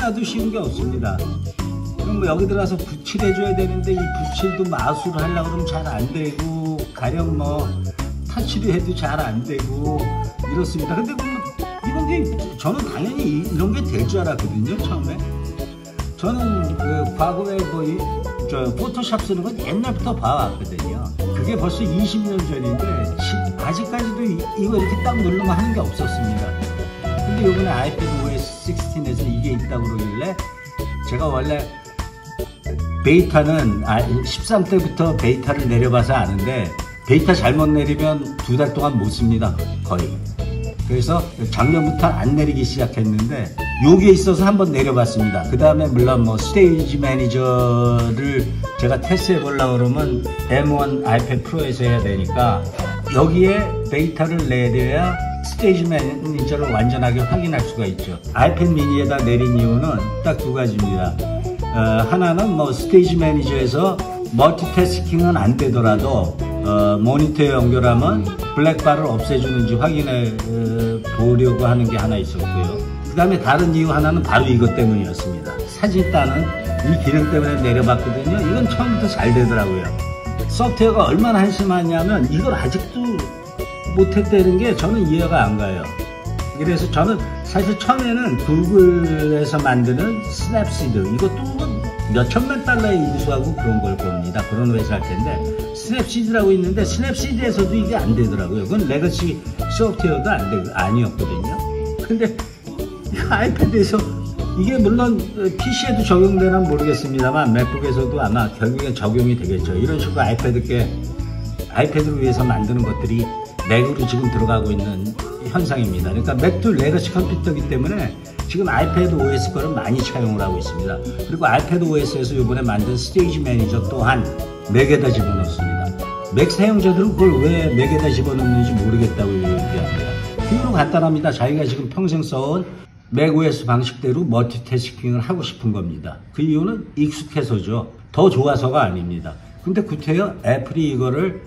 하나도 쉬운 게 없습니다. 그럼 뭐 여기 들어가서 붙일해줘야 되는데 이 붙일도 마술을 하려고 그러면 잘 안 되고, 가령 뭐 터치도 해도 잘 안 되고 이렇습니다. 근데 이런 게 저는 당연히 이런 게 될 줄 알았거든요, 처음에. 저는 그 과거에 저 포토샵 쓰는 건 옛날부터 봐왔거든요. 그게 벌써 20년 전인데 아직까지도 이거 이렇게 딱 누르면 하는 게 없었습니다. 근데 이번에 아이패드 OS 16에서 이게 있다고 그러길래 제가 원래 베이타는 13때부터 베이타를 내려봐서 아는데 베이타 잘못 내리면 2달 동안 못 씁니다, 거의. 그래서 작년부터 안 내리기 시작했는데 요게 있어서 한번 내려봤습니다. 그 다음에 물론 뭐 스테이지 매니저를 제가 테스트해 보려고 그러면 M1 아이패드 프로에서 해야 되니까 여기에 베이타를 내려야 스테이지 매니저를 완전하게 확인할 수가 있죠. 아이패드 미니에다 내린 이유는 딱 2가지입니다. 하나는 뭐 스테이지 매니저에서 멀티태스킹은 안 되더라도 모니터에 연결하면 블랙바를 없애주는지 확인해 보려고 하는 게 하나 있었고요. 그 다음에 다른 이유 하나는 바로 이것 때문이었습니다. 사진 따는 이 기능 때문에 내려봤거든요. 이건 처음부터 잘 되더라고요. 소프트웨어가 얼마나 한심하냐면 이걸 아직도 못했다는 게 저는 이해가 안 가요. 그래서 저는 사실 처음에는 구글에서 만드는 스냅시드, 이것도 몇천만 달러에 인수하고 그런 걸 겁니다. 그런 회사일 텐데 스냅시드라고 있는데 스냅시드에서도 이게 안 되더라고요. 그건 레거시 소프트웨어도 아니었거든요. 근데 이 아이패드에서 이게 물론 PC에도 적용되나 모르겠습니다만 맥북에서도 아마 결국엔 적용이 되겠죠. 이런 식으로 아이패드를 위해서 만드는 것들이 맥으로 지금 들어가고 있는 현상입니다. 그러니까 맥도 레거시 컴퓨터이기 때문에 지금 아이패드 OS 거를 많이 차용을 하고 있습니다. 그리고 아이패드 OS에서 이번에 만든 스테이지 매니저 또한 맥에다 집어넣습니다. 맥 사용자들은 그걸 왜 맥에다 집어넣는지 모르겠다고 얘기합니다. 비유로 간단합니다. 자기가 지금 평생 써온 맥OS 방식대로 멀티태스킹을 하고 싶은 겁니다. 그 이유는 익숙해서죠. 더 좋아서가 아닙니다. 근데 구태여 애플이 이거를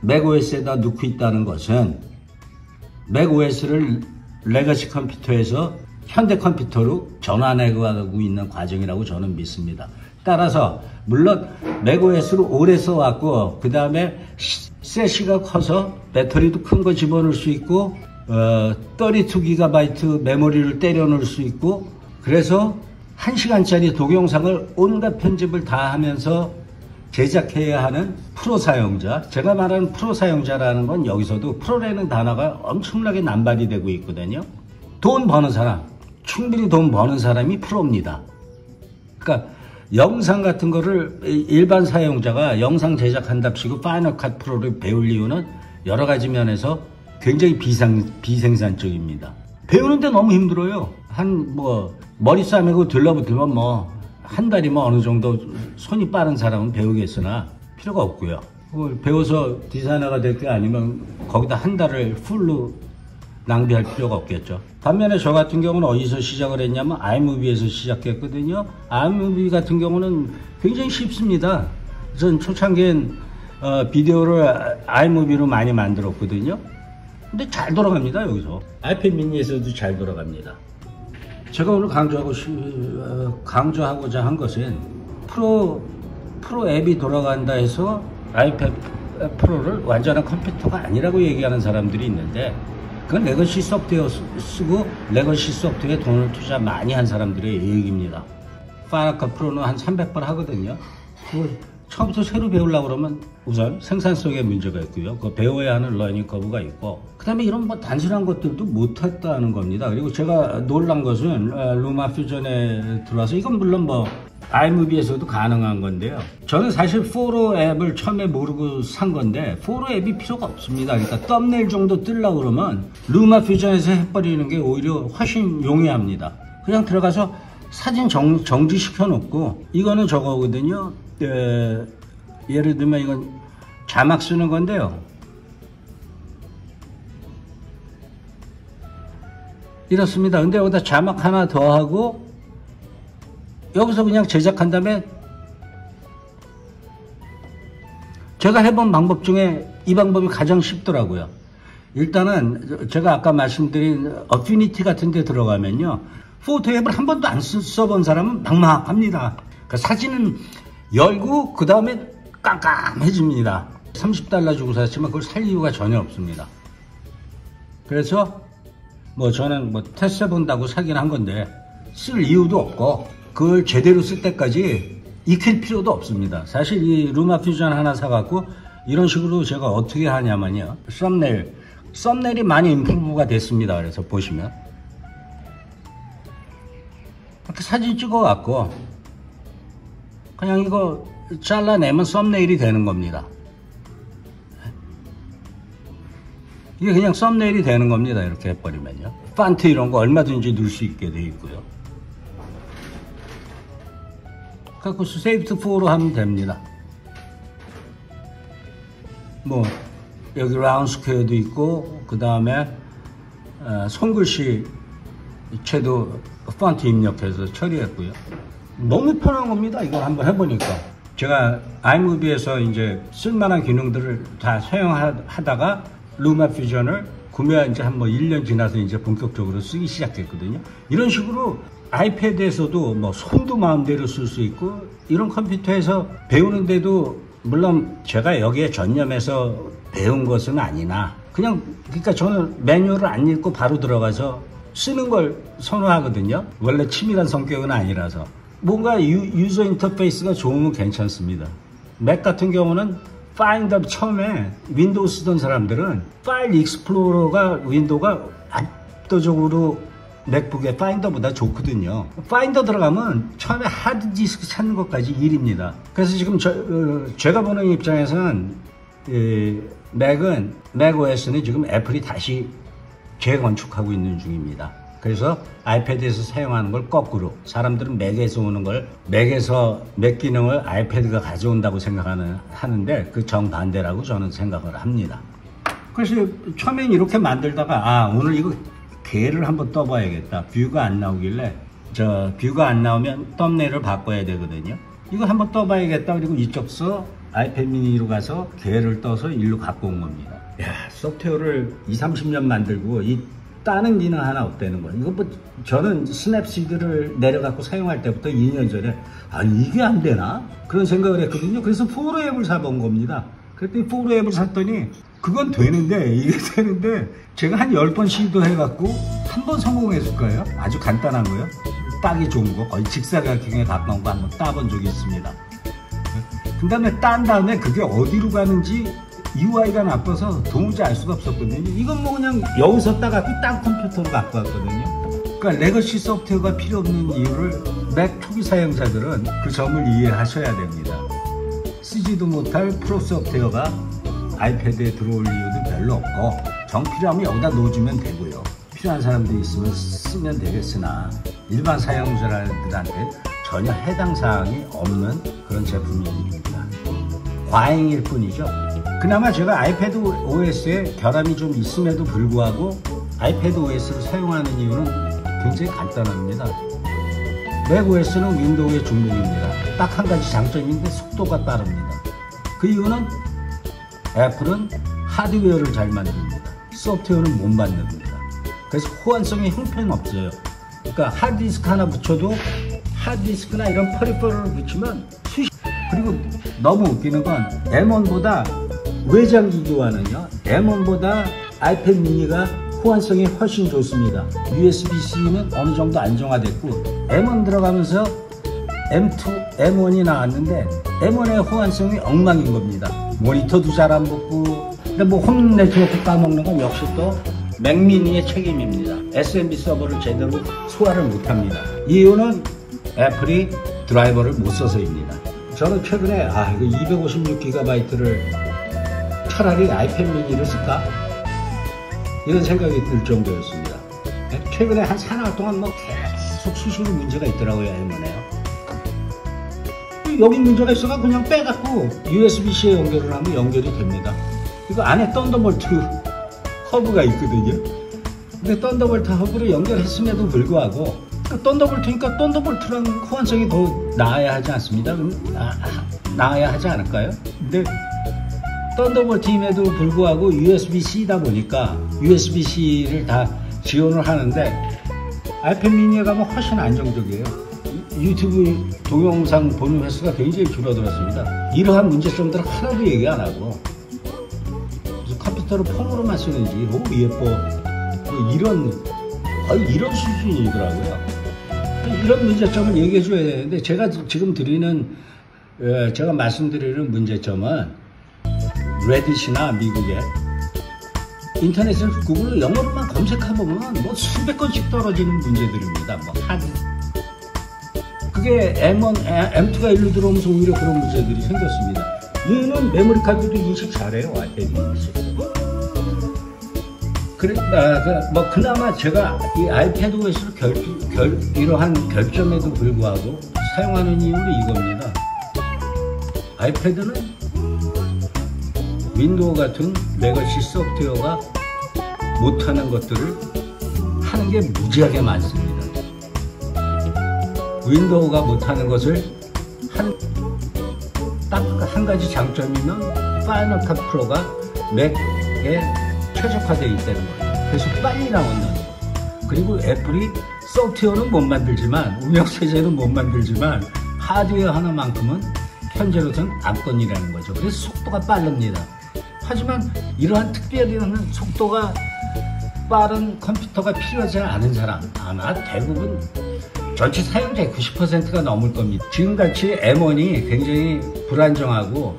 맥OS에다 넣고 있다는 것은 맥OS를 레거시 컴퓨터에서 현대 컴퓨터로 전환해가고 있는 과정이라고 저는 믿습니다. 따라서 물론 맥OS로 오래 써왔고 그 다음에 세시가 커서 배터리도 큰 거 집어넣을 수 있고 32GB 메모리를 때려 넣을 수 있고 그래서 1시간짜리 동영상을 온갖 편집을 다 하면서 제작해야 하는 프로 사용자, 제가 말하는 프로 사용자라는 건 여기서도 프로라는 단어가 엄청나게 남발이 되고 있거든요. 돈 버는 사람, 충분히 돈 버는 사람이 프로입니다. 그러니까 영상 같은 거를 일반 사용자가 영상 제작한답시고 파이널 컷 프로를 배울 이유는 여러 가지 면에서 굉장히 비생산적입니다. 배우는데 너무 힘들어요. 머리 싸매고 들러붙으면 한 달이면 어느 정도 손이 빠른 사람은 배우겠으나 필요가 없고요. 배워서 디자이너가 될 게 아니면 거기다 한 달을 풀로 낭비할 필요가 없겠죠. 반면에 저 같은 경우는 어디서 시작을 했냐면 아이무비에서 시작했거든요. 아이무비 같은 경우는 굉장히 쉽습니다. 전 초창기엔 비디오를 아이무비로 많이 만들었거든요. 근데 잘 돌아갑니다. 여기서 아이패드 미니에서도 잘 돌아갑니다. 제가 오늘 강조하고자 한 것은 프로 앱이 돌아간다 해서 아이패드 프로를 완전한 컴퓨터가 아니라고 얘기하는 사람들이 있는데 그건 레거시 소프트웨어 쓰고 레거시 소프트웨어에 돈을 투자 많이 한 사람들의 얘기입니다. 파이널 컷 프로는 한 300번 하거든요. 처음부터 새로 배우려고 그러면 우선 생산성에 문제가 있고요. 그 배워야 하는 러닝 커브가 있고 그 다음에 이런 단순한 것들도 못했다는 겁니다. 그리고 제가 놀란 것은 루마 퓨전에 들어와서 이건 물론 아이무비에서도 가능한 건데요. 저는 사실 포로 앱을 처음에 모르고 산 건데 포로 앱이 필요가 없습니다. 그러니까 썸네일 정도 뜨려고 그러면 루마 퓨전에서 해버리는 게 오히려 훨씬 용이합니다. 그냥 들어가서 사진 정지시켜 놓고 이거는 저거거든요. 예를 들면 이건 자막 쓰는 건데요. 이렇습니다. 근데 여기다 자막 하나 더 하고 여기서 그냥 제작한 다음에 제가 해본 방법 중에 이 방법이 가장 쉽더라고요. 일단은 제가 아까 말씀드린 어피니티 같은 데 들어가면요. 포토 앱을 한 번도 안 써본 사람은 막막합니다. 그 사진은 열고 그 다음에 깜깜해집니다. $30 주고 샀지만 그걸 살 이유가 전혀 없습니다. 그래서 뭐 저는 뭐 테스트 해본다고 사긴 한 건데 쓸 이유도 없고 그걸 제대로 쓸 때까지 익힐 필요도 없습니다. 사실 이 루마퓨전 하나 사갖고 이런 식으로 제가 어떻게 하냐면요, 썸네일이 많이 임프루브가 됐습니다. 그래서 보시면 이렇게 사진 찍어갖고 그냥 이거 잘라내면 썸네일이 되는 겁니다. 이게 그냥 썸네일이 되는 겁니다. 이렇게 해버리면요. 펀트 이런 거 얼마든지 넣을 수 있게 돼 있고요. 갖고 세이브 투 포로 하면 됩니다. 뭐 여기 라운드 스퀘어도 있고 그 다음에 손글씨 채도 펀트 입력해서 처리했고요. 너무 편한 겁니다. 이거 한번 해보니까. 제가 아이무비에서 이제 쓸만한 기능들을 다 사용하다가 루마퓨전을 구매한 지 한 뭐 1년 지나서 이제 본격적으로 쓰기 시작했거든요. 이런 식으로 아이패드에서도 뭐 손도 마음대로 쓸 수 있고 이런 컴퓨터에서 배우는데도 물론 제가 여기에 전념해서 배운 것은 아니나 그냥 그러니까 저는 매뉴얼을 안 읽고 바로 들어가서 쓰는 걸 선호하거든요. 원래 치밀한 성격은 아니라서 뭔가 유저 인터페이스가 좋으면 괜찮습니다. 맥 같은 경우는 파인더 처음에 윈도우 쓰던 사람들은 파일 익스플로러가 윈도우가 압도적으로 맥북의 파인더보다 좋거든요. 파인더 들어가면 처음에 하드디스크 찾는 것까지 일입니다. 그래서 지금 제가 보는 입장에서는 맥 OS는 지금 애플이 다시 재건축하고 있는 중입니다. 그래서 아이패드에서 사용하는 걸 거꾸로 사람들은 맥에서 오는 걸 맥 기능을 아이패드가 가져온다고 하는데 그 정반대라고 저는 생각을 합니다. 그래서 처음엔 이렇게 만들다가 오늘 이거 개를 한번 떠봐야겠다. 뷰가 안 나오길래 뷰가 안 나오면 썸네일을 바꿔야 되거든요. 이거 한번 떠봐야겠다. 그리고 이쪽서 아이패드 미니로 가서 개를 떠서 일로 갖고 온 겁니다. 야, 소프트웨어를 20-30년 만들고 이 따는 기능 하나 없다는 거예요. 이거 뭐 저는 스냅시드를 내려갖고 사용할 때부터 2년 전에 이게 안 되나? 그런 생각을 했거든요. 그래서 포로 앱을 사본 겁니다. 그랬더니 포로 앱을 샀더니 그건 되는데 이게 되는데 제가 한 10번 시도해갖고 한 번 성공했을 거예요. 아주 간단한 거요. 따기 좋은 거 거의 직사각형에 가까운 거 한번 따본 적이 있습니다. 그 다음에 딴 다음에 그게 어디로 가는지 UI가 나빠서 도무지 알 수가 없었거든요. 이건 뭐 그냥 여기서 따갖고 딴 컴퓨터로 갖고 왔거든요. 그러니까 레거시 소프트웨어가 필요 없는 이유를 맥 초기 사용자들은 그 점을 이해하셔야 됩니다. 쓰지도 못할 프로 소프트웨어가 아이패드에 들어올 이유도 별로 없고 정 필요하면 여기다 놓아주면 되고요. 필요한 사람들이 있으면 쓰면 되겠으나 일반 사용자들한테 전혀 해당 사항이 없는 그런 제품입니다. 과잉일 뿐이죠. 그나마 제가 아이패드 OS에 결함이 좀 있음에도 불구하고 아이패드 OS를 사용하는 이유는 굉장히 간단합니다. 맥 OS는 윈도우의 중복입니다. 딱 한 가지 장점인데 속도가 빠릅니다. 그 이유는 애플은 하드웨어를 잘 만듭니다. 소프트웨어는 못 만듭니다. 그래서 호환성이 형편없어요. 그러니까 하드디스크 하나 붙여도 하드디스크나 이런 퍼리퍼럴을 붙이면 그리고 너무 웃기는 건 M1보다 외장 기기와는요, M1보다 아이패드 미니가 호환성이 훨씬 좋습니다. USB-C는 어느 정도 안정화됐고 M1 들어가면서 M2, M1이 나왔는데 M1의 호환성이 엉망인 겁니다. 모니터도 잘 안 붙고 근데 뭐 홈 네트워크 까먹는 건 역시 또 맥미니의 책임입니다. SMB 서버를 제대로 소화를 못합니다. 이유는 애플이 드라이버를 못 써서입니다. 저는 최근에 이거 256GB를 차라리 아이패드 미니를 쓸까? 이런 생각이 들 정도였습니다. 최근에 한 4달 동안 뭐 계속 수시로 문제가 있더라고요. M1에요. 여기 문제가 있어가 그냥 빼갖고 USB-C에 연결을 하면 연결이 됩니다. 이거 안에 썬더볼트 허브가 있거든요. 근데 썬더볼트 허브를 연결했음에도 불구하고 썬더볼트니까 썬더볼트랑 호환성이 더 나아야 하지 않습니다? 나아야 하지 않을까요? 근데 썬더볼트임에도 불구하고 USB-C다 보니까 USB-C를 다 지원을 하는데 아이패드 미니에 가면 훨씬 안정적이에요. 유튜브 동영상 보는 횟수가 굉장히 줄어들었습니다. 이러한 문제점들을 하나도 얘기 안 하고 컴퓨터를 폰으로만 쓰는지 너무 예뻐 뭐 거의 이런 수준이더라고요. 이런 문제점을 얘기해 줘야 되는데 제가 지금 제가 말씀드리는 문제점은 레딧이나 미국의 인터넷에서 구글로 영어로만 검색해보면 뭐 수백 건씩 떨어지는 문제들입니다. 뭐 그게 M2가 일로 들어오면서 오히려 그런 문제들이 생겼습니다. 얘는 메모리 카드도 인식 잘해요. 아이패드 인식. 그나마 제가 이 아이패드 OS를 이러한 결점에도 불구하고 사용하는 이유는 이겁니다. 아이패드는 윈도우 같은 레거시 소프트웨어가 못하는 것들을 하는 게 무지하게 많습니다. 윈도우가 못하는 것을 딱 한 가지 장점이면 파이널 컷 프로가 맥에 최적화되어 있다는 거예요. 그래서 빨리 나온다는 거예요. 그리고 애플이 소프트웨어는 못 만들지만, 운영체제는 못 만들지만 하드웨어 하나만큼은 현재로서는 압권이라는 거죠. 그래서 속도가 빠릅니다. 하지만 이러한 특별한 속도가 빠른 컴퓨터가 필요하지 않은 사람, 아마 대부분 전체 사용자의 90%가 넘을 겁니다. 지금같이 M1이 굉장히 불안정하고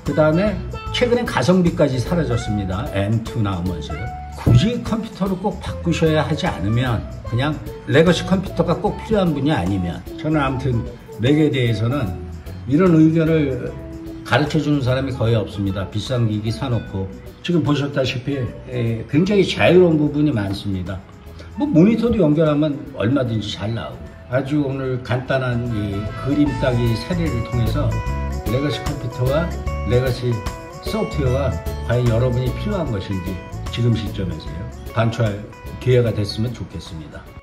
그 다음에 최근엔 가성비까지 사라졌습니다. M2 나오면서요. 굳이 컴퓨터를 꼭 바꾸셔야 하지 않으면, 그냥 레거시 컴퓨터가 꼭 필요한 분이 아니면, 저는 아무튼 맥에 대해서는 이런 의견을 가르쳐주는 사람이 거의 없습니다. 비싼 기기 사놓고 지금 보셨다시피 굉장히 자유로운 부분이 많습니다. 뭐 모니터도 연결하면 얼마든지 잘 나오고, 아주 오늘 간단한 이 그림 따기 사례를 통해서 레거시 컴퓨터와 레거시 소프트웨어가 과연 여러분이 필요한 것인지 지금 시점에서요, 반추할 기회가 됐으면 좋겠습니다.